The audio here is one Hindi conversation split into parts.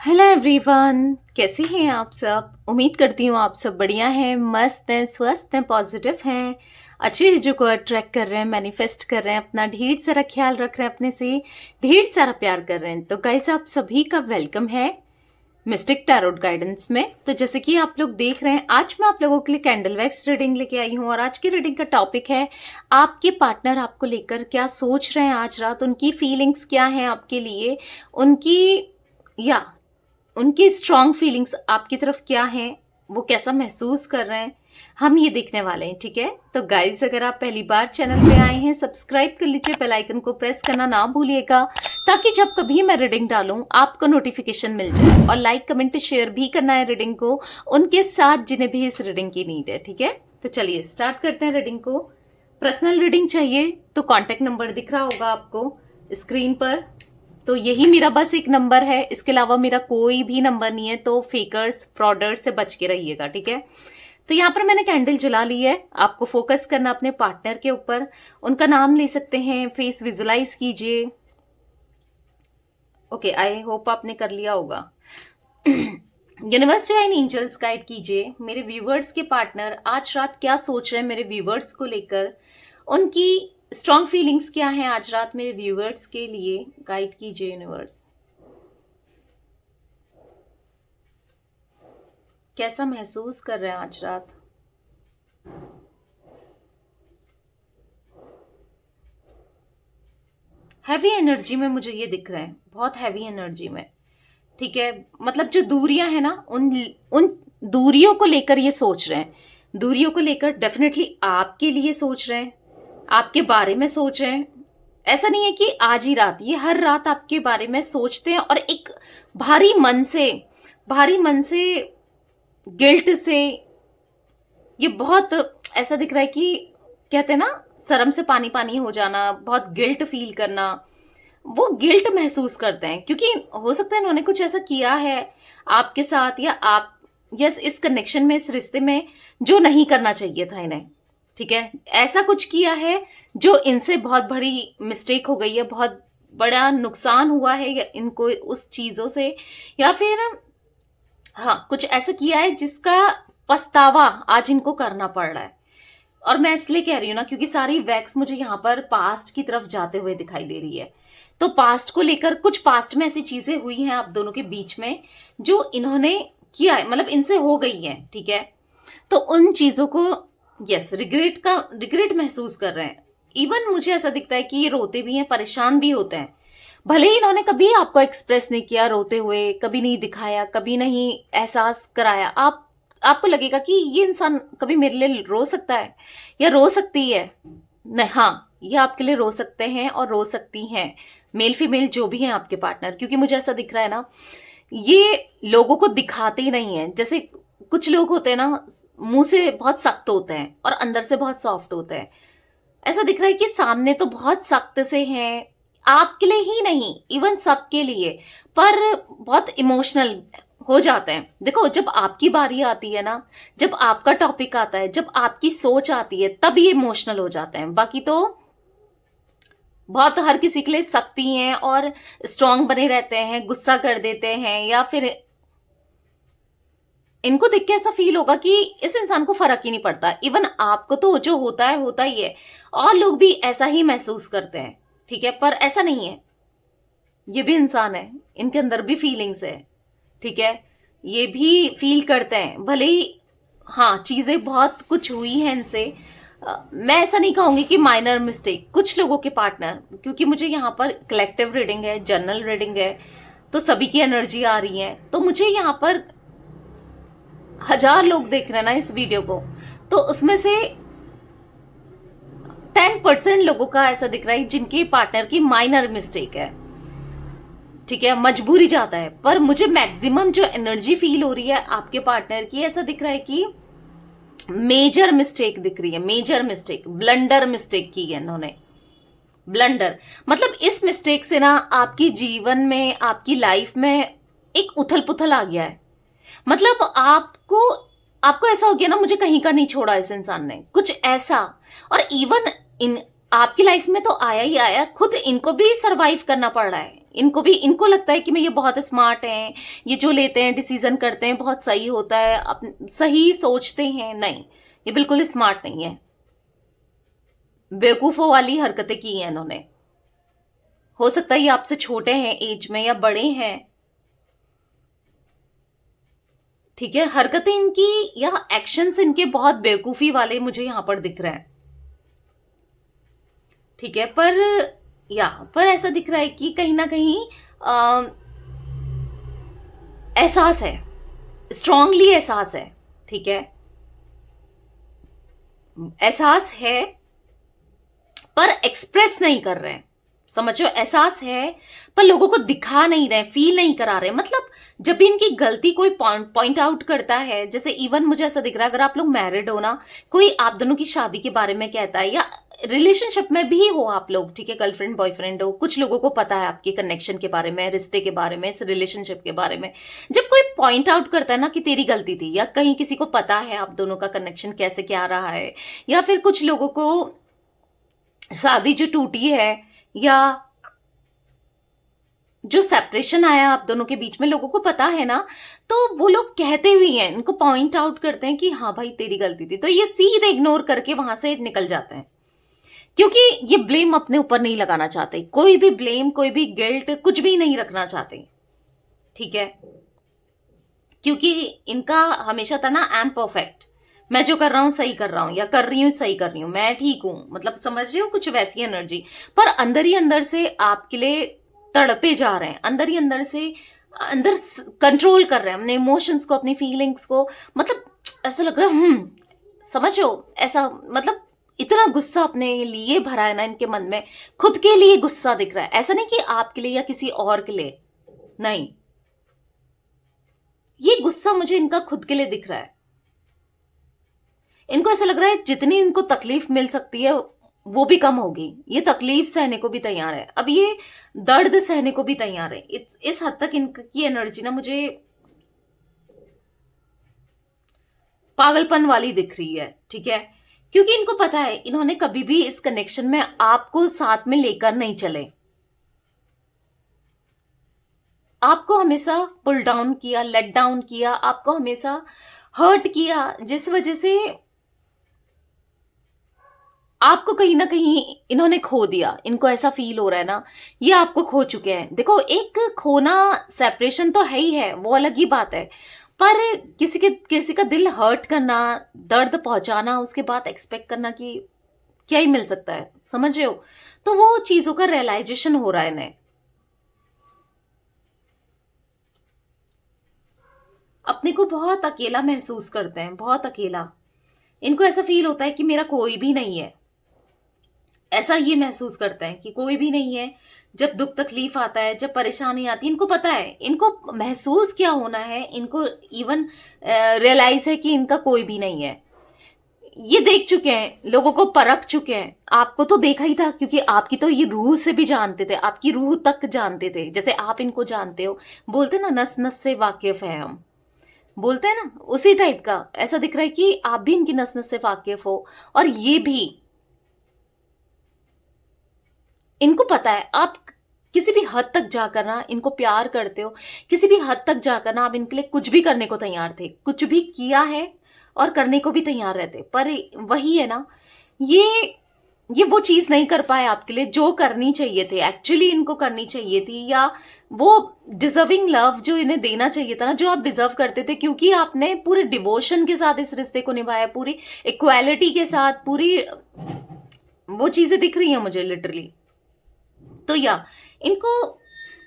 हेलो एवरीवन, कैसे हैं आप सब। उम्मीद करती हूँ आप सब बढ़िया हैं, मस्त हैं, स्वस्थ हैं, पॉजिटिव हैं, अच्छी चीज़ों को अट्रैक्ट कर रहे हैं, मैनिफेस्ट कर रहे हैं, अपना ढेर सारा ख्याल रख रहे हैं, अपने से ढेर सारा प्यार कर रहे हैं। तो गाइस, आप सभी का वेलकम है मिस्टिक टैरोट गाइडेंस में। तो जैसे कि आप लोग देख रहे हैं, आज मैं आप लोगों के लिए कैंडल वैक्स रीडिंग लेके आई हूँ और आज की रीडिंग का टॉपिक है आपके पार्टनर आपको लेकर क्या सोच रहे हैं आज रात, उनकी फीलिंग्स क्या हैं आपके लिए, या उनकी स्ट्रॉन्ग फीलिंग्स आपकी तरफ क्या हैं, वो कैसा महसूस कर रहे हैं, हम ये देखने वाले हैं। ठीक है, तो गाइज अगर आप पहली बार चैनल पे आए हैं, सब्सक्राइब कर लीजिए, बेल आइकन को प्रेस करना ना भूलिएगा ताकि जब कभी मैं रीडिंग डालूं आपको नोटिफिकेशन मिल जाए। और लाइक कमेंट शेयर भी करना है रीडिंग को उनके साथ जिन्हें भी इस रीडिंग की नीड है। ठीक है, तो चलिए स्टार्ट करते हैं रीडिंग को। पर्सनल रीडिंग चाहिए तो कॉन्टेक्ट नंबर दिख रहा होगा आपको स्क्रीन पर, तो यही मेरा बस एक नंबर है, इसके अलावा मेरा कोई भी नंबर नहीं है। तो फेकर्स फ्रॉडर्स से बच के रहिएगा। ठीक है, तो यहाँ पर मैंने कैंडल जला ली है। आपको फोकस करना अपने पार्टनर के ऊपर, उनका नाम ले सकते हैं, फेस विजुलाइज कीजिए। ओके, आई होप आपने कर लिया होगा। यूनिवर्स एंड एंजल्स गाइड कीजिए मेरे व्यूवर्स के पार्टनर आज रात क्या सोच रहे हैं मेरे व्यूवर्स को लेकर, उनकी स्ट्रॉन्ग फीलिंग्स क्या हैं आज रात मेरे व्यूवर्स के लिए। गाइड कीजिए यूनिवर्स, कैसा महसूस कर रहे हैं आज रात। हैवी एनर्जी में मुझे ये दिख रहा है, बहुत हैवी एनर्जी में। ठीक है, मतलब जो दूरियां है ना, उन उन दूरियों को लेकर ये सोच रहे हैं, दूरियों को लेकर डेफिनेटली आपके लिए सोच रहे हैं, आपके बारे में सोच रहे हैं। ऐसा नहीं है कि आज ही रात, ये हर रात आपके बारे में सोचते हैं और एक भारी मन से, भारी मन से, गिल्ट से, ये बहुत ऐसा दिख रहा है कि कहते हैं ना, शर्म से पानी पानी हो जाना, बहुत गिल्ट फील करना। वो गिल्ट महसूस करते हैं क्योंकि हो सकता है इन्होंने कुछ ऐसा किया है आपके साथ, या आप यस इस कनेक्शन में, इस रिश्ते में जो नहीं करना चाहिए था इन्हें। ठीक है, ऐसा कुछ किया है जो इनसे बहुत बड़ी मिस्टेक हो गई है, बहुत बड़ा नुकसान हुआ है या इनको उस चीजों से, या फिर हाँ कुछ ऐसा किया है जिसका पछतावा आज इनको करना पड़ रहा है। और मैं इसलिए कह रही हूँ ना क्योंकि सारी वैक्स मुझे यहाँ पर पास्ट की तरफ जाते हुए दिखाई दे रही है। तो पास्ट को लेकर कुछ पास्ट में ऐसी चीजें हुई हैं आप दोनों के बीच में जो इन्होंने किया है, मतलब इनसे हो गई है। ठीक है, तो उन चीजों को यस रिग्रेट महसूस कर रहे हैं। इवन मुझे ऐसा दिखता है कि ये रोते भी हैं, परेशान भी होते हैं। भले ही इन्होंने कभी आपको एक्सप्रेस नहीं किया रोते हुए, कभी नहीं दिखाया, कभी नहीं एहसास कराया, आपको लगेगा कि ये इंसान कभी मेरे लिए रो सकता है या रो सकती है। नहीं, हाँ, ये आपके लिए रो सकते हैं और रो सकती हैं, मेल फीमेल जो भी हैं आपके पार्टनर। क्योंकि मुझे ऐसा दिख रहा है ना, ये लोगों को दिखाते ही नहीं है। जैसे कुछ लोग होते हैं ना, मुंह से बहुत सख्त होते हैं और अंदर से बहुत सॉफ्ट होते हैं। ऐसा दिख रहा है कि सामने तो बहुत सख्त से हैं, आपके लिए ही नहीं, इवन सबके लिए, पर बहुत इमोशनल हो जाते हैं। देखो, जब आपकी बारी आती है ना, जब आपका टॉपिक आता है, जब आपकी सोच आती है, तब ये इमोशनल हो जाते हैं। बाकी तो बहुत हर किसी के लिए सख्ती हैं और स्ट्रांग बने रहते हैं, गुस्सा कर देते हैं, या फिर इनको देख के ऐसा फील होगा कि इस इंसान को फर्क ही नहीं पड़ता। इवन आपको तो जो होता है होता ही है, और लोग भी ऐसा ही महसूस करते हैं। ठीक है, पर ऐसा नहीं है, ये भी इंसान है, इनके अंदर भी फीलिंग्स है। ठीक है, ये भी फील करते हैं, भले ही हाँ चीजें बहुत कुछ हुई हैं इनसे। मैं ऐसा नहीं कहूंगी कि माइनर मिस्टेक, कुछ लोगों के पार्टनर, क्योंकि मुझे यहाँ पर कलेक्टिव रीडिंग है, जनरल रीडिंग है, तो सभी की एनर्जी आ रही है। तो मुझे यहाँ पर 1000 लोग देख रहे हैं ना इस वीडियो को, तो उसमें से 10% लोगों का ऐसा दिख रहा है जिनके पार्टनर की माइनर मिस्टेक है। ठीक है, मजबूरी जाता है, पर मुझे मैक्सिमम जो एनर्जी फील हो रही है आपके पार्टनर की, ऐसा दिख रहा है कि मेजर मिस्टेक दिख रही है, मेजर मिस्टेक, ब्लंडर मिस्टेक की है इन्होंने। ब्लंडर मतलब इस मिस्टेक से ना आपकी जीवन में, आपकी लाइफ में एक उथल पुथल आ गया है। मतलब आपको ऐसा हो गया ना, मुझे कहीं का नहीं छोड़ा इस इंसान ने, कुछ ऐसा। और इवन इन आपकी लाइफ में तो आया ही आया, खुद इनको भी सरवाइव करना पड़ रहा है। इनको लगता है कि मैं ये बहुत स्मार्ट हैं, ये जो लेते हैं डिसीजन करते हैं बहुत सही होता है, सही सोचते हैं। नहीं, ये बिल्कुल स्मार्ट नहीं है, बेवकूफों वाली हरकतें की हैं इन्होंने। हो सकता है ये आपसे छोटे हैं एज में या बड़े हैं, ठीक है, हरकतें इनकी या एक्शंस इनके बहुत बेवकूफी वाले मुझे यहां पर दिख रहा है, ठीक है। पर ऐसा दिख रहा है कि कहीं ना कहीं एहसास है, स्ट्रांगली एहसास है, ठीक है, एहसास है पर एक्सप्रेस नहीं कर रहे हैं। समझो, एहसास है पर लोगों को दिखा नहीं रहे, फील नहीं करा रहे। मतलब जब भी इनकी गलती कोई पॉइंट आउट करता है, जैसे इवन मुझे ऐसा दिख रहा है, अगर आप लोग मैरिड हो ना, कोई आप दोनों की शादी के बारे में कहता है, या रिलेशनशिप में भी हो आप लोग, ठीक है, गर्लफ्रेंड बॉयफ्रेंड हो, कुछ लोगों को पता है आपके कनेक्शन के बारे में, रिश्ते के बारे में, इस रिलेशनशिप के बारे में। जब कोई पॉइंट आउट करता है ना कि तेरी गलती थी, या कहीं किसी को पता है आप दोनों का कनेक्शन कैसे क्या रहा है, या फिर कुछ लोगों को शादी जो टूटी है, या जो सेपरेशन आया आप दोनों के बीच में, लोगों को पता है ना, तो वो लोग कहते भी हैं, इनको पॉइंट आउट करते हैं कि हाँ भाई तेरी गलती थी, तो ये सीधे इग्नोर करके वहां से निकल जाते हैं, क्योंकि ये ब्लेम अपने ऊपर नहीं लगाना चाहते, कोई भी ब्लेम, कोई भी गिल्ट, कुछ भी नहीं रखना चाहते, ठीक है। क्योंकि इनका हमेशा था ना, आई एम परफेक्ट, मैं जो कर रहा हूं सही कर रहा हूं, या कर रही हूं सही कर रही हूं, मैं ठीक हूं, मतलब समझ रहे हो, कुछ वैसी एनर्जी। पर अंदर ही अंदर से आपके लिए तड़पे जा रहे हैं, अंदर ही अंदर से, अंदर कंट्रोल कर रहे हैं अपने इमोशंस को, अपनी फीलिंग्स को। मतलब ऐसा लग रहा है, समझ रहे हो, ऐसा मतलब इतना गुस्सा अपने लिए भरा है ना इनके मन में, खुद के लिए गुस्सा दिख रहा है, ऐसा नहीं कि आपके लिए या किसी और के लिए, नहीं, ये गुस्सा मुझे इनका खुद के लिए दिख रहा है। इनको ऐसा लग रहा है जितनी इनको तकलीफ मिल सकती है वो भी कम होगी, ये तकलीफ सहने को भी तैयार है, अब ये दर्द सहने को भी तैयार है। इस हद तक इनकी एनर्जी ना मुझे पागलपन वाली दिख रही है, ठीक है। क्योंकि इनको पता है इन्होंने कभी भी इस कनेक्शन में आपको साथ में लेकर नहीं चले, आपको हमेशा पुल डाउन किया, लेट डाउन किया, आपको हमेशा हर्ट किया, जिस वजह से आपको कहीं ना कहीं इन्होंने खो दिया। इनको ऐसा फील हो रहा है ना, ये आपको खो चुके हैं। देखो, एक खोना, सेपरेशन तो है ही है, वो अलग ही बात है, पर किसी का दिल हर्ट करना, दर्द पहुंचाना, उसके बाद एक्सपेक्ट करना कि क्या ही मिल सकता है, समझ रहे हो, तो वो चीजों का रियलाइजेशन हो रहा है इन्हें। अपने को बहुत अकेला महसूस करते हैं, बहुत अकेला। इनको ऐसा फील होता है कि मेरा कोई भी नहीं है, ऐसा ये महसूस करते हैं कि कोई भी नहीं है। जब दुख तकलीफ आता है, जब परेशानी आती है, इनको पता है, इनको महसूस क्या होना है, इनको इवन रियलाइज है कि इनका कोई भी नहीं है। ये देख चुके हैं, लोगों को परख चुके हैं। आपको तो देखा ही था, क्योंकि आपकी तो ये रूह से भी जानते थे, आपकी रूह तक जानते थे, जैसे आप इनको जानते हो। बोलते ना, नस नस से वाकिफ है हम, बोलते हैं ना, उसी टाइप का ऐसा दिख रहा है कि आप भी इनकी नस नस से वाकिफ हो। और ये भी, इनको पता है आप किसी भी हद तक जाकर ना इनको प्यार करते हो, किसी भी हद तक जाकर ना आप इनके लिए कुछ भी करने को तैयार थे, कुछ भी किया है और करने को भी तैयार रहते। पर वही है ना, ये वो चीज नहीं कर पाए आपके लिए जो करनी चाहिए थी, एक्चुअली इनको करनी चाहिए थी, या वो डिजर्विंग लव जो इन्हें देना चाहिए था ना, जो आप डिजर्व करते थे, क्योंकि आपने पूरे डिवोशन के साथ इस रिश्ते को निभाया, पूरी इक्वालिटी के साथ, पूरी वो चीजें दिख रही हैं मुझे लिटरली। तो या इनको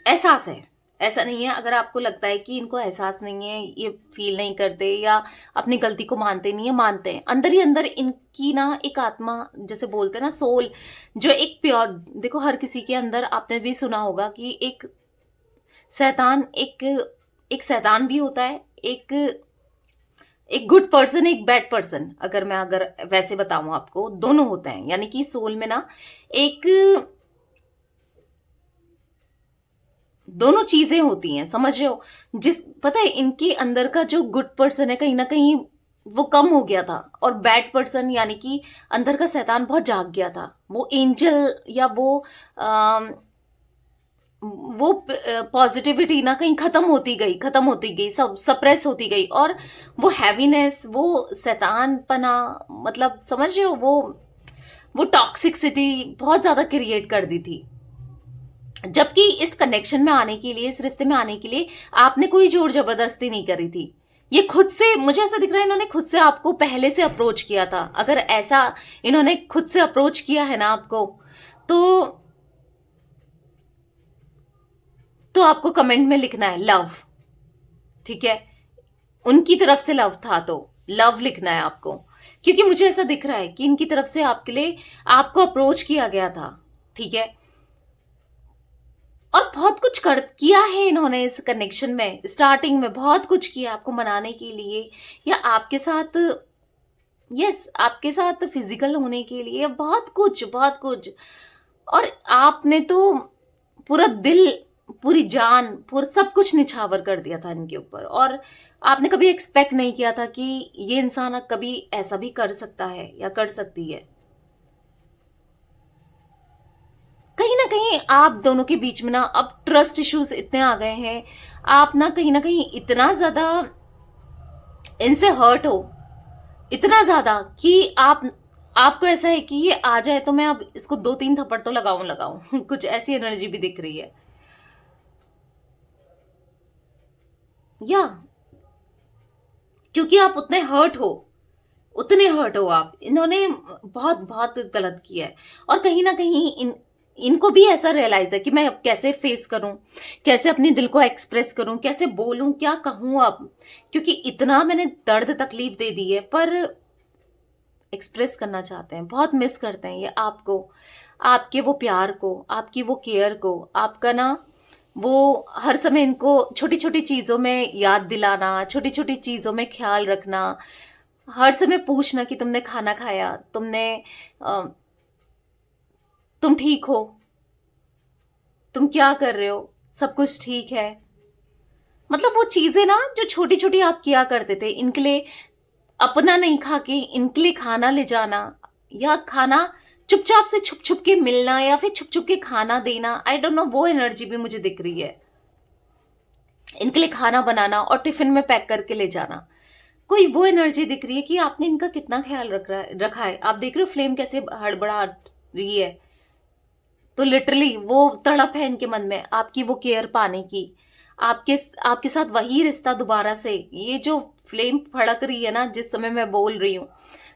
एहसास है, ऐसा नहीं है। अगर आपको लगता है कि इनको एहसास नहीं है, ये फील नहीं करते, या अपनी गलती को मानते नहीं है, मानते हैं अंदर ही अंदर। इनकी ना एक आत्मा, जैसे बोलते हैं ना सोल, जो एक प्योर, देखो हर किसी के अंदर, आपने भी सुना होगा कि एक शैतान, एक शैतान भी होता है, एक गुड पर्सन, एक बैड पर्सन। अगर वैसे बताऊं आपको, दोनों होते हैं। यानी कि सोल में ना एक, दोनों चीजें होती हैं, समझ रहे हो। पता है, इनके अंदर का जो गुड पर्सन है, कहीं ना कहीं वो कम हो गया था, और बैड पर्सन यानी कि अंदर का शैतान बहुत जाग गया था। वो एंजल, या वो वो पॉजिटिविटी ना कहीं खत्म होती गई, सब सप्रेस होती गई, और वो हैवीनेस, वो शैतानपना, मतलब समझ रहे हो, वो टॉक्सिसिटी बहुत ज्यादा क्रिएट कर दी थी। जबकि इस कनेक्शन में आने के लिए, इस रिश्ते में आने के लिए आपने कोई जोर जबरदस्ती नहीं करी थी। ये खुद से, मुझे ऐसा दिख रहा है इन्होंने खुद से आपको पहले से अप्रोच किया था। अगर ऐसा इन्होंने खुद से अप्रोच किया है ना आपको, तो आपको कमेंट में लिखना है लव, ठीक है। उनकी तरफ से लव था तो लव लिखना है आपको, क्योंकि मुझे ऐसा दिख रहा है कि इनकी तरफ से आपके लिए, आपको अप्रोच किया गया था, ठीक है। और बहुत कुछ कर किया है इन्होंने इस कनेक्शन में, स्टार्टिंग में बहुत कुछ किया आपको मनाने के लिए, या आपके साथ, यस, आपके साथ फिजिकल होने के लिए, बहुत कुछ बहुत कुछ। और आपने तो पूरा दिल, पूरी जान, पूरा सब कुछ निछावर कर दिया था इनके ऊपर, और आपने कभी एक्सपेक्ट नहीं किया था कि ये इंसान कभी ऐसा भी कर सकता है या कर सकती है। कहीं ना कहीं आप दोनों के बीच में ना अब ट्रस्ट इश्यूज इतने आ गए हैं, आप ना कहीं इतना ज्यादा इनसे हर्ट हो, इतना ज्यादा कि आपको ऐसा है कि ये आ जाए तो मैं अब इसको 2-3 थप्पड़ तो लगाऊं कुछ ऐसी एनर्जी भी दिख रही है। या क्योंकि आप उतने हर्ट हो आप, इन्होंने बहुत बहुत गलत किया है। और कहीं ना कहीं इनको भी ऐसा रियलाइज है कि मैं अब कैसे फेस करूं, कैसे अपने दिल को एक्सप्रेस करूं, कैसे बोलूं, क्या कहूं अब, क्योंकि इतना मैंने दर्द तकलीफ दे दी है। पर एक्सप्रेस करना चाहते हैं, बहुत मिस करते हैं ये आपको, आपके वो प्यार को, आपकी वो केयर को, आपका ना वो हर समय इनको छोटी छोटी चीजों में याद दिलाना, छोटी छोटी चीजों में ख्याल रखना, हर समय पूछना कि तुमने खाना खाया, अ, तुम ठीक हो, तुम क्या कर रहे हो, सब कुछ ठीक है। मतलब वो चीजें ना जो छोटी छोटी आप किया करते थे इनके लिए, अपना नहीं खा के इनके लिए खाना ले जाना, या खाना चुपचाप से छुप छुप के मिलना, या फिर छुप छुप के खाना देना, आई डोंट नो, वो एनर्जी भी मुझे दिख रही है। इनके लिए खाना बनाना और टिफिन में पैक करके ले जाना, कोई वो एनर्जी दिख रही है कि आपने इनका कितना ख्याल रखा है। आप देख रहे हो फ्लेम कैसे हड़बड़ा रही है, तो लिटरली वो तड़प है इनके मन में आपकी वो केयर पाने की, आपके आपके साथ वही रिश्ता दोबारा से, ये जो फ्लेम फड़क रही है ना जिस समय मैं बोल रही हूँ,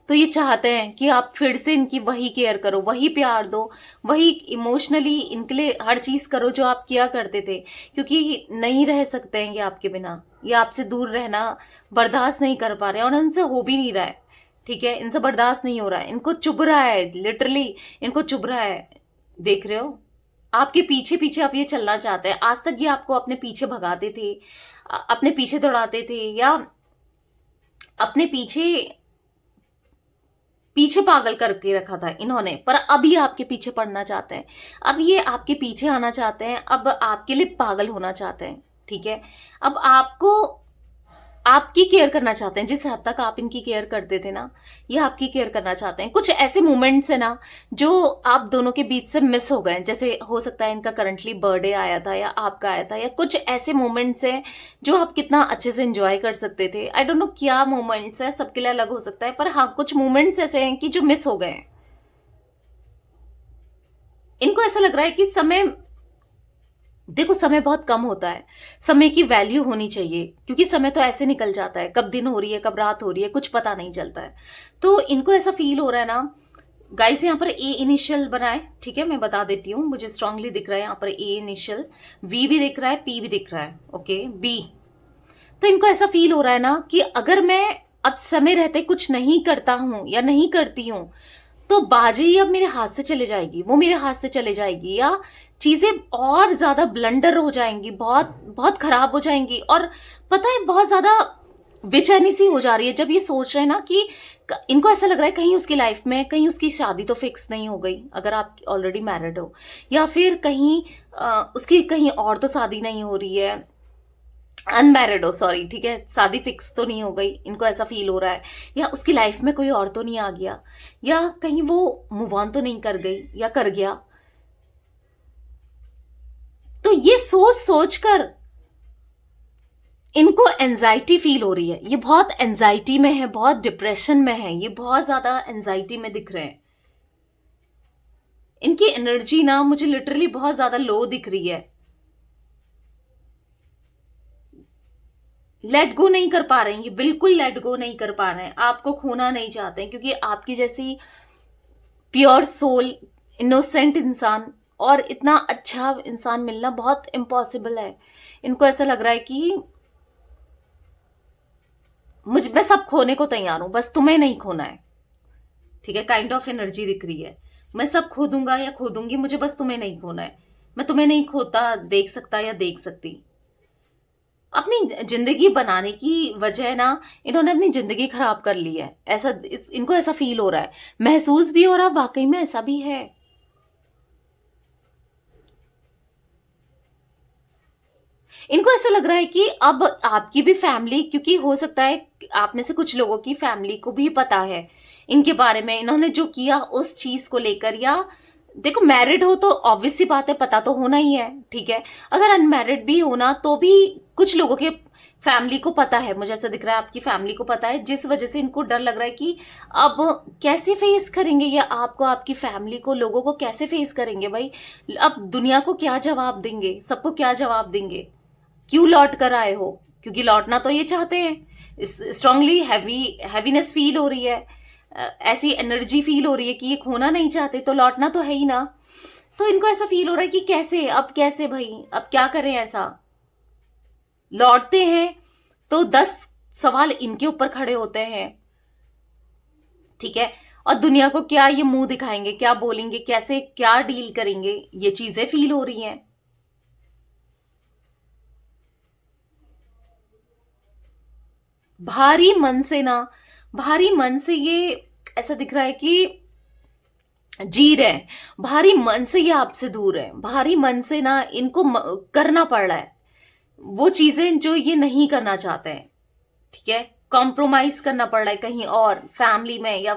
तो ये चाहते हैं कि आप फिर से इनकी वही केयर करो, वही प्यार दो, वही इमोशनली इनके लिए हर चीज करो जो आप किया करते थे, क्योंकि नहीं रह सकते हैं ये आपके बिना, ये आपसे दूर रहना बर्दाश्त नहीं कर पा रहे हैं, और इनसे हो भी नहीं रहा है, ठीक है, इनसे बर्दाश्त नहीं हो रहा है, इनको चुभ रहा है, लिटरली इनको चुभ रहा है। देख रहे हो, आपके पीछे पीछे आप ये चलना चाहते हैं। आज तक ये आपको अपने पीछे भगाते थे, अपने पीछे दौड़ाते थे, या अपने पीछे पीछे पागल करके रखा था इन्होंने, पर अब ये आपके पीछे पड़ना चाहते हैं, अब ये आपके पीछे आना चाहते हैं, अब आपके लिए पागल होना चाहते हैं, ठीक है। अब आपको आपकी केयर करना चाहते हैं, जिस हद तक आप इनकी केयर करते थे ना, ये आपकी केयर करना चाहते हैं। कुछ ऐसे मोमेंट्स है ना जो आप दोनों के बीच से मिस हो गए, जैसे हो सकता है इनका करंटली बर्थडे आया था या आपका आया था, या कुछ ऐसे मोमेंट्स हैं जो आप कितना अच्छे से एंजॉय कर सकते थे। आई डोंट नो क्या मोमेंट्स है, सबके लिए अलग हो सकता है, पर हाँ कुछ मोमेंट्स ऐसे हैं कि जो मिस हो गए हैं। इनको ऐसा लग रहा है कि समय, देखो समय बहुत कम होता है, समय की वैल्यू होनी चाहिए, क्योंकि समय तो ऐसे निकल जाता है, कब दिन हो रही है कब रात हो रही है कुछ पता नहीं चलता है। तो इनको ऐसा फील हो रहा है ना गाइस, यहाँ पर ए इनिशियल बना है, ठीक है, मैं बता देती हूँ, मुझे स्ट्रांगली दिख रहा है यहाँ पर ए इनिशियल, वी भी दिख रहा है, पी भी दिख रहा है, ओके बी। तो इनको ऐसा फील हो रहा है ना कि अगर मैं अब समय रहते कुछ नहीं करता हूं या नहीं करती हूं, तो बाजी अब मेरे हाथ से चले जाएगी, वो मेरे हाथ से चले जाएगी, या चीजें और ज्यादा ब्लंडर हो जाएंगी, बहुत बहुत खराब हो जाएंगी। और पता है बहुत ज्यादा बेचैनी सी हो जा रही है जब ये सोच रहे हैं ना कि इनको ऐसा लग रहा है कहीं उसकी लाइफ में, कहीं उसकी शादी तो फिक्स नहीं हो गई अगर आप ऑलरेडी मैरिड हो, या फिर कहीं उसकी कहीं और तो शादी नहीं हो रही है, अनमैरिड हो, सॉरी, ठीक है, शादी फिक्स तो नहीं हो गई, इनको ऐसा फील हो रहा है, या उसकी लाइफ में कोई और तो नहीं आ गया, या कहीं वो मूव ऑन तो नहीं कर गई या कर गया। तो ये सोच सोच कर इनको एंजाइटी फील हो रही है, ये बहुत एंजाइटी में है, बहुत डिप्रेशन में है, ये बहुत ज्यादा एंजाइटी में दिख रहे हैं। इनकी एनर्जी ना मुझे लिटरली बहुत ज्यादा लो दिख रही है। लेट गो नहीं कर पा रहे हैं, ये बिल्कुल लेट गो नहीं कर पा रहे हैं, आपको खोना नहीं चाहते हैं, क्योंकि आपकी जैसी प्योर सोल, इनोसेंट इंसान और इतना अच्छा इंसान मिलना बहुत इम्पॉसिबल है। इनको ऐसा लग रहा है कि मैं सब खोने को तैयार हूं, बस तुम्हें नहीं खोना है। ठीक है, काइंड ऑफ एनर्जी दिख रही है, मैं सब खो दूंगा या खो दूंगी, मुझे बस तुम्हें नहीं खोना है। मैं तुम्हें नहीं खोता देख सकता या देख सकती। अपनी जिंदगी बनाने की वजह ना, इन्होंने अपनी जिंदगी खराब कर ली है, ऐसा इनको ऐसा फील हो रहा है, महसूस भी हो रहा है, वाकई में ऐसा भी है। इनको ऐसा लग रहा है कि अब आपकी भी फैमिली, क्योंकि हो सकता है आप में से कुछ लोगों की फैमिली को भी पता है इनके बारे में, इन्होंने जो किया उस चीज को लेकर, या देखो मैरिड हो तो ऑब्वियस सी बात है, पता तो होना ही है। ठीक है, अगर अनमैरिड भी हो ना तो भी कुछ लोगों के फैमिली को पता है, मुझे ऐसा दिख रहा है आपकी फैमिली को पता है, जिस वजह से इनको डर लग रहा है कि अब कैसे फेस करेंगे, या आपको, आपकी फैमिली को, लोगों को कैसे फेस करेंगे भाई। अब दुनिया को क्या जवाब देंगे, सबको क्या जवाब देंगे, क्यों लौट कर आए हो, क्योंकि लौटना तो ये चाहते हैं। स्ट्रांगली हैवीनेस फील हो रही है, ऐसी एनर्जी फील हो रही है कि ये खोना नहीं चाहते, तो लौटना तो है ही ना। तो इनको ऐसा फील हो रहा है कि कैसे, अब कैसे भाई, अब क्या करें ऐसा। लौटते हैं तो 10 सवाल इनके ऊपर खड़े होते हैं। ठीक है, और दुनिया को क्या ये मुंह दिखाएंगे, क्या बोलेंगे, कैसे क्या डील करेंगे, ये चीजें फील हो रही हैं। भारी मन से ना, भारी मन से ये ऐसा दिख रहा है कि जी रहे हैं, भारी मन से ये आपसे दूर है, भारी मन से ना इनको करना पड़ रहा है वो चीजें जो ये नहीं करना चाहते हैं। ठीक है, कॉम्प्रोमाइज करना पड़ रहा है कहीं और, फैमिली में या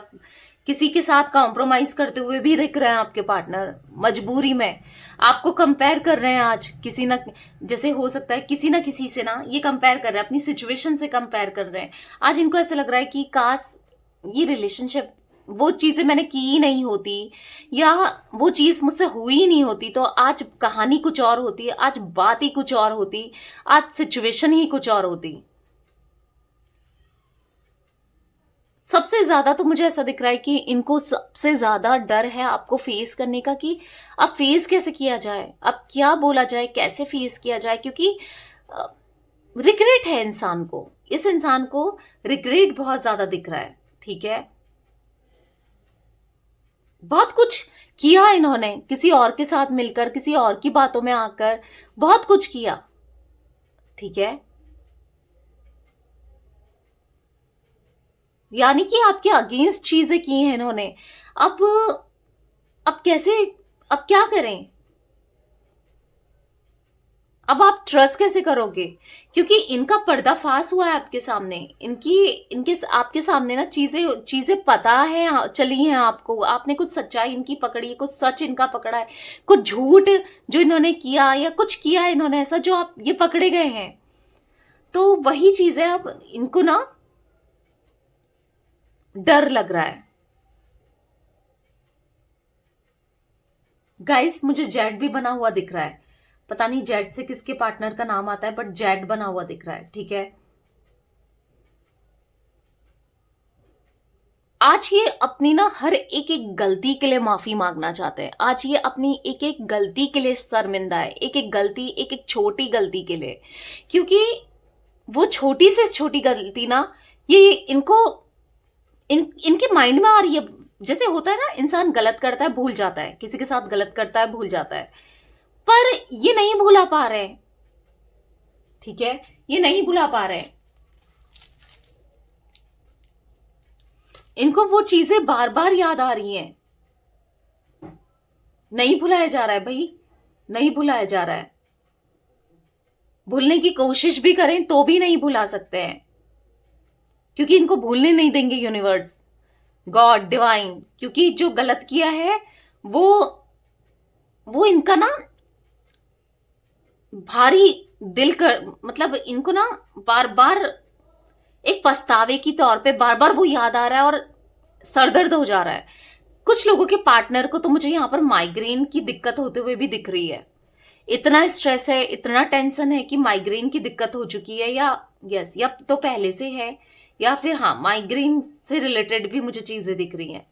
किसी के साथ कॉम्प्रोमाइज करते हुए भी दिख रहे हैं आपके पार्टनर, मजबूरी में आपको कंपेयर कर रहे हैं आज किसी ना, जैसे हो सकता है किसी ना किसी से ना ये कंपेयर कर रहे हैं, अपनी सिचुएशन से कंपेयर कर रहे हैं। आज इनको ऐसा लग रहा है कि काश ये रिलेशनशिप, वो चीजें मैंने की ही नहीं होती, या वो चीज मुझसे हुई ही नहीं होती, तो आज कहानी कुछ और होती, आज बात ही कुछ और होती, आज सिचुएशन ही कुछ और होती। सबसे ज्यादा तो मुझे ऐसा दिख रहा है कि इनको सबसे ज्यादा डर है आपको फेस करने का, कि अब फेस कैसे किया जाए, अब क्या बोला जाए, कैसे फेस किया जाए, क्योंकि रिग्रेट है इंसान को, इस इंसान को रिग्रेट बहुत ज्यादा दिख रहा है। ठीक है, बहुत कुछ किया इन्होंने, किसी और के साथ मिलकर, किसी और की बातों में आकर बहुत कुछ किया। ठीक है, यानी कि आपके अगेंस्ट चीजें की हैं इन्होंने। अब अब कैसे, अब क्या करें, अब आप ट्रस्ट कैसे करोगे, क्योंकि इनका पर्दाफाश हुआ है आपके सामने, इनकी इनके आपके सामने ना चीजें चीजें पता है, चली हैं आपको, आपने कुछ सच्चाई इनकी पकड़ी है, कुछ सच इनका पकड़ा है, कुछ झूठ जो इन्होंने किया या कुछ किया है इन्होंने ऐसा जो आप ये पकड़े गए हैं। तो वही चीज है, अब इनको ना डर लग रहा है। गाइस मुझे जेड भी बना हुआ दिख रहा है, पता नहीं जेड से किसके पार्टनर का नाम आता है, बट जेड बना हुआ दिख रहा है। ठीक है, आज ये अपनी ना हर एक एक गलती के लिए माफी मांगना चाहते हैं, आज ये अपनी एक एक गलती के लिए शर्मिंदा है, एक एक गलती, एक एक छोटी गलती के लिए, क्योंकि वो छोटी से छोटी गलती ना, ये इनको इनके माइंड में आ रही है। जैसे होता है ना, इंसान गलत करता है भूल जाता है, किसी के साथ गलत करता है भूल जाता है, पर ये नहीं भुला पा रहे हैं। ठीक है, ये नहीं भुला पा रहे हैं, इनको वो चीजें बार बार याद आ रही हैं, नहीं भुलाया जा रहा है भाई, नहीं भुलाया जा रहा है। भूलने की कोशिश भी करें तो भी नहीं भुला सकते हैं, क्योंकि इनको भूलने नहीं देंगे यूनिवर्स, गॉड, डिवाइन, क्योंकि जो गलत किया है वो इनका ना भारी दिल कर, मतलब इनको ना बार बार एक पछतावे की तौर पे बार बार वो याद आ रहा है और सरदर्द हो जा रहा है। कुछ लोगों के पार्टनर को तो मुझे यहाँ पर माइग्रेन की दिक्कत होते हुए भी दिख रही है। इतना स्ट्रेस है, इतना टेंशन है कि माइग्रेन की दिक्कत हो चुकी है, या यस, या तो पहले से है, या फिर हाँ माइग्रेन से रिलेटेड भी मुझे चीजें दिख रही हैं।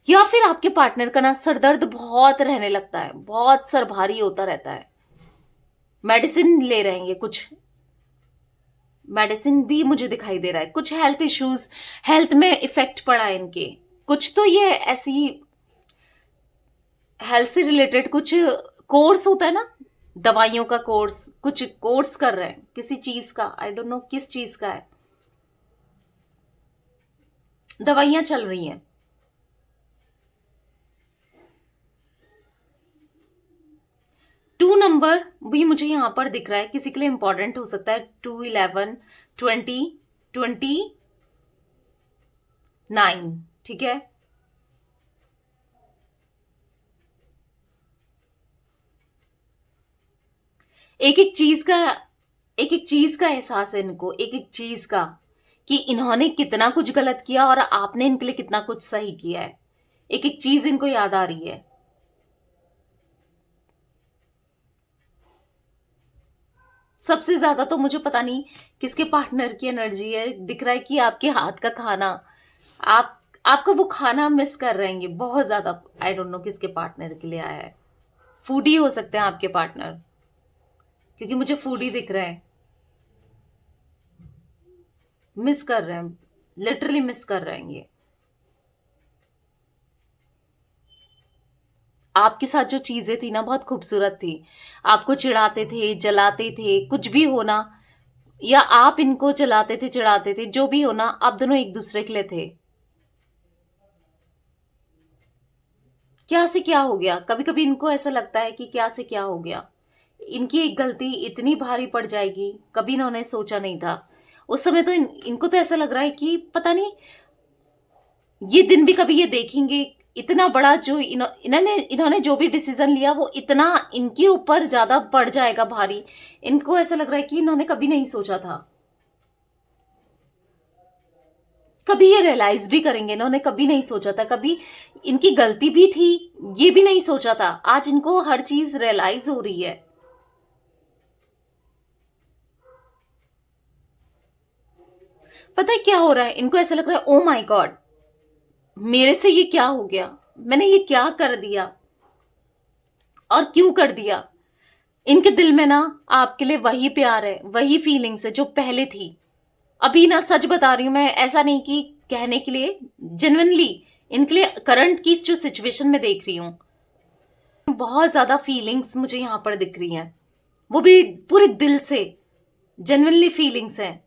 या फिर आपके पार्टनर का ना सर दर्द बहुत रहने लगता है, बहुत सर भारी होता रहता है। मेडिसिन ले रहेंगे, कुछ मेडिसिन भी मुझे दिखाई दे रहा है, कुछ हेल्थ इश्यूज, हेल्थ में इफेक्ट पड़ा है इनके। कुछ तो ये ऐसी हेल्थ से रिलेटेड कुछ कोर्स होता है ना, दवाइयों का कोर्स, कुछ कोर्स कर रहे हैं किसी चीज का, आई डोंट नो किस चीज का है, दवाइयां चल रही हैं। 2 नंबर भी मुझे यहां पर दिख रहा है, किसी के लिए इंपॉर्टेंट हो सकता है। 2, 11, 20, 29, ठीक है। एक एक चीज का, एक एक चीज का एहसास है इनको, एक एक चीज का, कि इन्होंने कितना कुछ गलत किया और आपने इनके लिए कितना कुछ सही किया है। एक एक चीज इनको याद आ रही है। सबसे ज्यादा तो मुझे पता नहीं किसके पार्टनर की एनर्जी है, दिख रहा है कि आपके हाथ का खाना, आप आपका वो खाना मिस कर रहे हैं बहुत ज्यादा। आई डोंट नो किसके पार्टनर के लिए आया है। फूडी हो सकते हैं आपके पार्टनर, क्योंकि मुझे फूडी दिख रहे हैं। मिस कर रहे हैं, लिटरली मिस कर रहे हैं ये। आपके साथ जो चीजें थी ना बहुत खूबसूरत थी, आपको चिढ़ाते थे, जलाते थे, कुछ भी होना, या आप इनको जलाते थे, चिढ़ाते थे, जो भी होना, आप दोनों एक दूसरे के लिए थे। क्या से क्या हो गया, कभी कभी इनको ऐसा लगता है कि क्या से क्या हो गया, इनकी एक गलती इतनी भारी पड़ जाएगी, कभी इन्होंने सोचा नहीं था। उस समय तो इनको तो ऐसा लग रहा है कि पता नहीं ये दिन भी कभी ये देखेंगे। इतना बड़ा जो इन्होंने इन्होंने जो भी डिसीजन लिया वो इतना इनके ऊपर ज्यादा पड़ जाएगा भारी। इनको ऐसा लग रहा है कि इन्होंने कभी नहीं सोचा था, कभी ये रियलाइज भी करेंगे, इन्होंने कभी नहीं सोचा था, कभी इनकी गलती भी थी ये भी नहीं सोचा था। आज इनको हर चीज रियलाइज हो रही है। पता है क्या हो रहा है, इनको ऐसा लग रहा है ओ माय गॉड, मेरे से ये क्या हो गया, मैंने ये क्या कर दिया और क्यों कर दिया। इनके दिल में ना आपके लिए वही प्यार है, वही फीलिंग्स है जो पहले थी। अभी ना सच बता रही हूं मैं, ऐसा नहीं कि कहने के लिए, जेन्युइनली इनके लिए करंट की जो सिचुएशन में देख रही हूं, बहुत ज्यादा फीलिंग्स मुझे यहां पर दिख रही हैं, वो भी पूरे दिल से, जेन्युइनली फीलिंग्स हैं।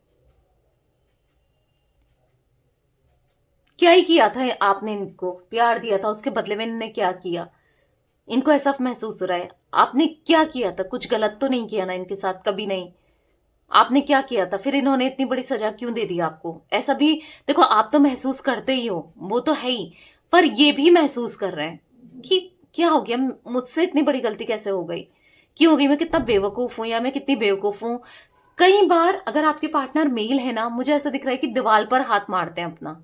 क्या ही किया था आपने, इनको प्यार दिया था, उसके बदले में इन्होंने क्या किया, इनको ऐसा महसूस हो रहा है आपने क्या किया था, कुछ गलत तो नहीं किया ना इनके साथ, कभी नहीं। आपने क्या किया था, फिर इन्होंने इतनी बड़ी सजा क्यों दे दी आपको, ऐसा भी देखो, आप तो महसूस करते ही हो, वो तो है ही, पर ये भी महसूस कर रहे हैं कि क्या हो गया, मुझसे इतनी बड़ी गलती कैसे हो गई, क्यों हो गई, मैं कितना बेवकूफ हूं, या मैं कितनी बेवकूफ हूं। कई बार अगर आपके पार्टनर मेल है ना, मुझे ऐसा दिख रहा है कि दीवार पर हाथ मारते हैं अपना,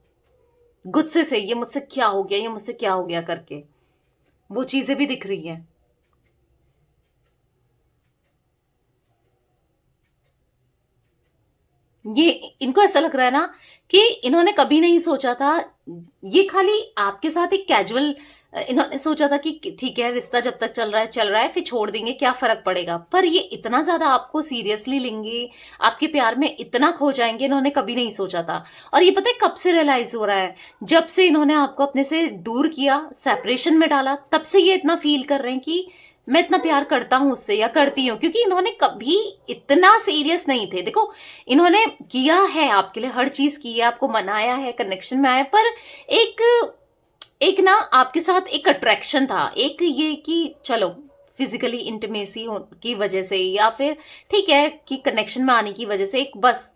गुस्से से, ये मुझसे क्या हो गया, ये मुझसे क्या हो गया करके, वो चीजें भी दिख रही हैं। ये इनको ऐसा लग रहा है ना कि इन्होंने कभी नहीं सोचा था, ये खाली आपके साथ एक कैजुअल, इन्होंने सोचा था कि ठीक है रिश्ता जब तक चल रहा है फिर छोड़ देंगे, क्या फर्क पड़ेगा, पर ये इतना ज्यादा आपको सीरियसली लेंगे, आपके प्यार में इतना खो जाएंगे, इन्होंने कभी नहीं सोचा था। और ये पता है कब से रियलाइज हो रहा है, जब से इन्होंने आपको अपने से दूर किया, सेपरेशन में डाला, तब से ये इतना फील कर रहे हैं कि मैं इतना प्यार करता हूं उससे या करती हूँ, क्योंकि इन्होंने कभी इतना सीरियस नहीं थे। देखो इन्होंने किया है आपके लिए, हर चीज की है, आपको मनाया है, कनेक्शन में आया, पर एक एक ना आपके साथ एक अट्रैक्शन था, एक ये कि चलो फिजिकली इंटीमेसी की वजह से, या फिर ठीक है कि कनेक्शन में आने की वजह से, एक बस,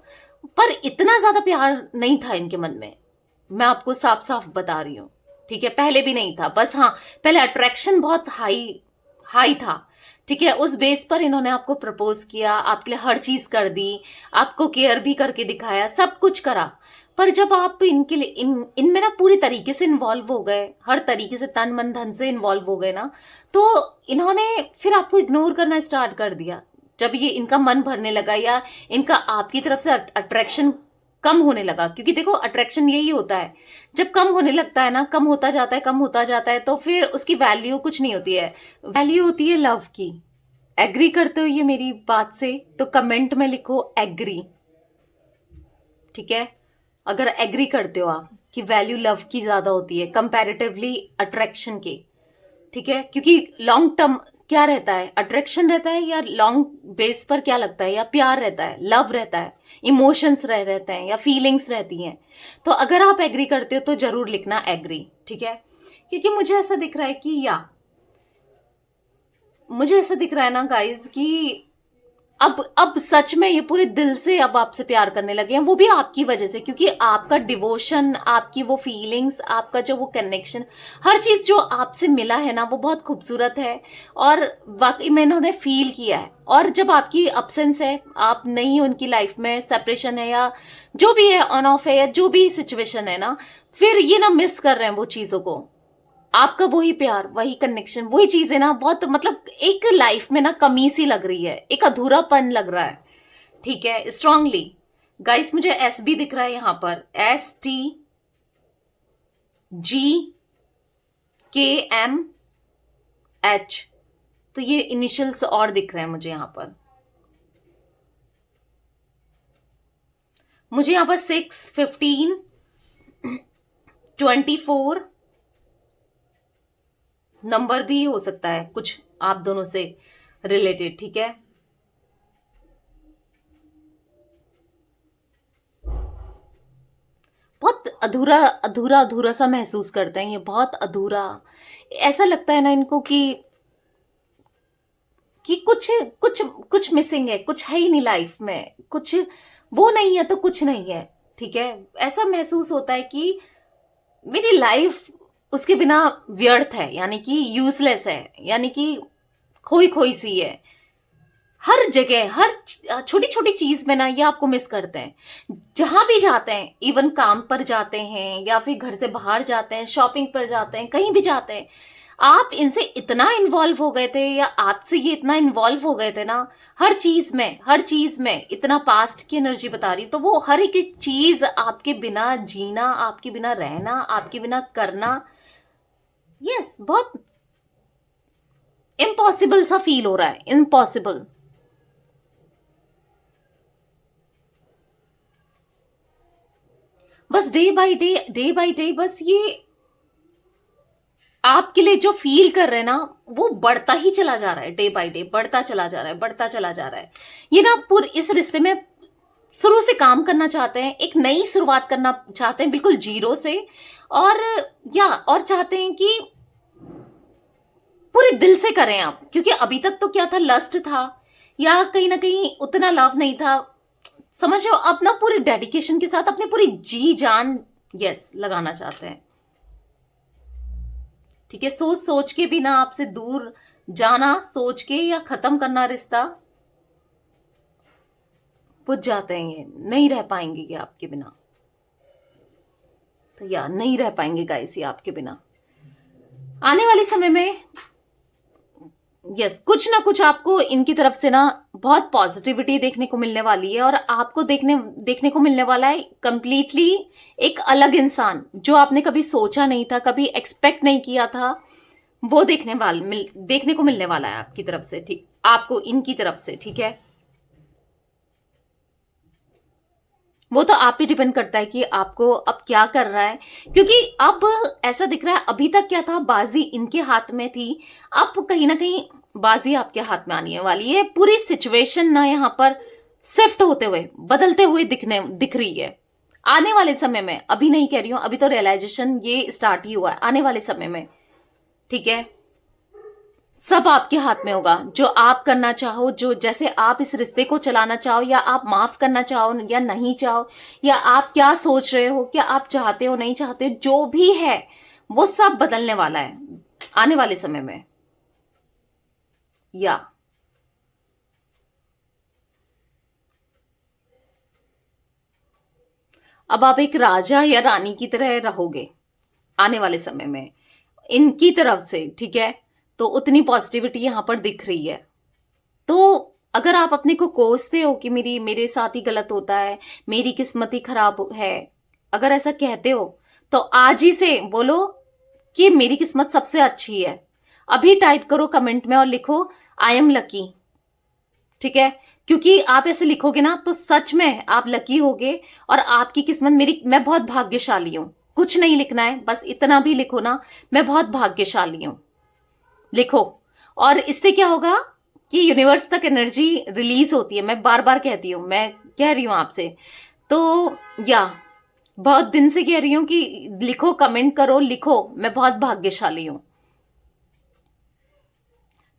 पर इतना ज्यादा प्यार नहीं था इनके मन में, मैं आपको साफ साफ बता रही हूँ। ठीक है, पहले भी नहीं था, बस हाँ पहले अट्रैक्शन बहुत हाई हाई था, ठीक है, उस बेस पर इन्होंने आपको प्रपोज किया, आपके लिए हर चीज कर दी, आपको केयर भी करके दिखाया, सब कुछ करा। पर जब आप इनके लिए इनमें ना पूरी तरीके से इन्वॉल्व हो गए, हर तरीके से तन मन धन से इन्वॉल्व हो गए ना, तो इन्होंने फिर आपको इग्नोर करना स्टार्ट कर दिया। जब ये इनका मन भरने लगा या इनका आपकी तरफ से अट्रैक्शन कम होने लगा, क्योंकि देखो अट्रैक्शन यही होता है, जब कम होने लगता है ना, कम होता जाता है, कम होता जाता है, तो फिर उसकी वैल्यू कुछ नहीं होती है, वैल्यू होती है लव की। एग्री करते हो ये मेरी बात से? तो कमेंट में लिखो एग्री, ठीक है? अगर एग्री करते हो आप कि वैल्यू लव की ज्यादा होती है कंपैरेटिवली अट्रैक्शन के, ठीक है? क्योंकि लॉन्ग टर्म क्या रहता है, अट्रैक्शन रहता है, या लॉन्ग बेस पर क्या लगता है, या प्यार रहता है, लव रहता है, इमोशंस रहते हैं, या फीलिंग्स रहती हैं। तो अगर आप एग्री करते हो तो जरूर लिखना एग्री, ठीक है? क्योंकि मुझे ऐसा दिख रहा है कि मुझे ऐसा दिख रहा है ना गाइज कि अब सच में ये पूरे दिल से अब आपसे प्यार करने लगे हैं, वो भी आपकी वजह से, क्योंकि आपका डिवोशन, आपकी वो फीलिंग्स, आपका जो वो कनेक्शन, हर चीज जो आपसे मिला है ना, वो बहुत खूबसूरत है और वाकई में इन्होंने फील किया है। और जब आपकी अब्सेंस है, आप नहीं उनकी लाइफ में, सेपरेशन है या जो भी है, ऑन ऑफ है या जो भी सिचुएशन है ना, फिर ये ना मिस कर रहे हैं वो चीजों को, आपका वही प्यार, वही कनेक्शन, वही चीजें ना, बहुत मतलब एक लाइफ में ना कमी सी लग रही है, एक अधूरापन लग रहा है, ठीक है? स्ट्रांगली गाइस, मुझे एस बी दिख रहा है यहां पर, STGKMH, तो ये इनिशियल्स और दिख रहे हैं मुझे यहां पर। मुझे यहां पर 6, 15, 24 नंबर भी हो सकता है कुछ आप दोनों से रिलेटेड, ठीक है? बहुत अधूरा अधूरा अधूरा सा महसूस करते हैं ये, बहुत अधूरा। ऐसा लगता है ना इनको कि कुछ कुछ कुछ मिसिंग है, कुछ है ही नहीं लाइफ में, कुछ वो नहीं है तो कुछ नहीं है, ठीक है? ऐसा महसूस होता है कि मेरी लाइफ उसके बिना व्यर्थ है, यानी कि यूजलेस है, यानी कि खोई खोई सी है। हर जगह, हर छोटी छोटी चीज में ना ये आपको मिस करते हैं। जहां भी जाते हैं, इवन काम पर जाते हैं या फिर घर से बाहर जाते हैं, शॉपिंग पर जाते हैं, कहीं भी जाते हैं, आप इनसे इतना इन्वॉल्व हो गए थे या आपसे ये इतना इन्वॉल्व हो गए थे ना, हर चीज में इतना पास्ट की एनर्जी बता रही, तो वो हर एक चीज आपके बिना जीना, आपके बिना रहना, आपके बिना करना, यस, बहुत इम्पॉसिबल सा फील हो रहा है, इम्पॉसिबल। बस डे बाय डे बस ये आपके लिए जो फील कर रहे हैं ना, वो बढ़ता ही चला जा रहा है, डे बाय डे बढ़ता चला जा रहा है, बढ़ता चला जा रहा है। ये ना पूरे इस रिश्ते में शुरू से काम करना चाहते हैं, एक नई शुरुआत करना चाहते हैं बिल्कुल जीरो से, और चाहते हैं कि पूरे दिल से करें आप, क्योंकि अभी तक तो क्या था, लस्ट था या कहीं ना कहीं उतना लव नहीं था, समझ रहे हो? अपना पूरे डेडिकेशन के साथ अपनी पूरी जी जान लगाना चाहते हैं, ठीक है? सोच सोच के भी ना आपसे दूर जाना, सोच के या खत्म करना रिश्ता, बुझ जाते हैं, ये नहीं रह पाएंगे ये आपके बिना, तो नहीं रह पाएंगे गाइस ये आपके बिना। आने वाले समय में कुछ ना कुछ आपको इनकी तरफ से ना बहुत पॉजिटिविटी देखने को मिलने वाली है, और आपको देखने को मिलने वाला है कंप्लीटली एक अलग इंसान, जो आपने कभी सोचा नहीं था, कभी एक्सपेक्ट नहीं किया था, वो देखने को मिलने वाला है आपकी तरफ से, ठीक? आपको इनकी तरफ से, ठीक है? वो तो आप पे डिपेंड करता है कि आपको अब क्या कर रहा है, क्योंकि अब ऐसा दिख रहा है, अभी तक क्या था, बाजी इनके हाथ में थी, अब कहीं ना कहीं बाजी आपके हाथ में आने वाली है। पूरी सिचुएशन ना यहाँ पर शिफ्ट होते हुए, बदलते हुए दिख रही है आने वाले समय में। अभी नहीं कह रही हूं, अभी तो रियलाइजेशन ये स्टार्ट ही हुआ है, आने वाले समय में, ठीक है? सब आपके हाथ में होगा, जो आप करना चाहो, जो जैसे आप इस रिश्ते को चलाना चाहो, या आप माफ करना चाहो या नहीं चाहो, या आप क्या सोच रहे हो, क्या आप चाहते हो नहीं चाहते, जो भी है वो सब बदलने वाला है आने वाले समय में। अब आप एक राजा या रानी की तरह रहोगे आने वाले समय में इनकी तरफ से, ठीक है। तो उतनी पॉजिटिविटी यहां पर दिख रही है। तो अगर आप अपने को कोसते हो कि मेरे साथ ही गलत होता है, मेरी किस्मत ही खराब है, अगर ऐसा कहते हो तो आज ही से बोलो कि मेरी किस्मत सबसे अच्छी है। अभी टाइप करो कमेंट में और लिखो आई एम लकी, ठीक है। क्योंकि आप ऐसे लिखोगे ना तो सच में आप लकी होगे और आपकी किस्मत मैं बहुत भाग्यशाली हूं। कुछ नहीं लिखना है, बस इतना भी लिखो ना, मैं बहुत भाग्यशाली हूं, लिखो। और इससे क्या होगा कि यूनिवर्स तक एनर्जी रिलीज होती है। मैं बार बार कहती हूँ, मैं कह रही हूं आपसे, तो या बहुत दिन से कह रही हूं कि लिखो, कमेंट करो, लिखो मैं बहुत भाग्यशाली हूं।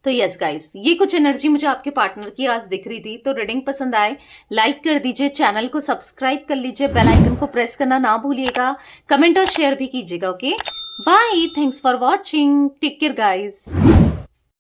तो यस गाइस, ये कुछ एनर्जी मुझे आपके पार्टनर की आज दिख रही थी। तो रीडिंग पसंद आए लाइक कर दीजिए, चैनल को सब्सक्राइब कर लीजिए, बेल आइकन को प्रेस करना ना भूलिएगा, कमेंट और शेयर भी कीजिएगा। Okay bye, thanks for watching, take care guys.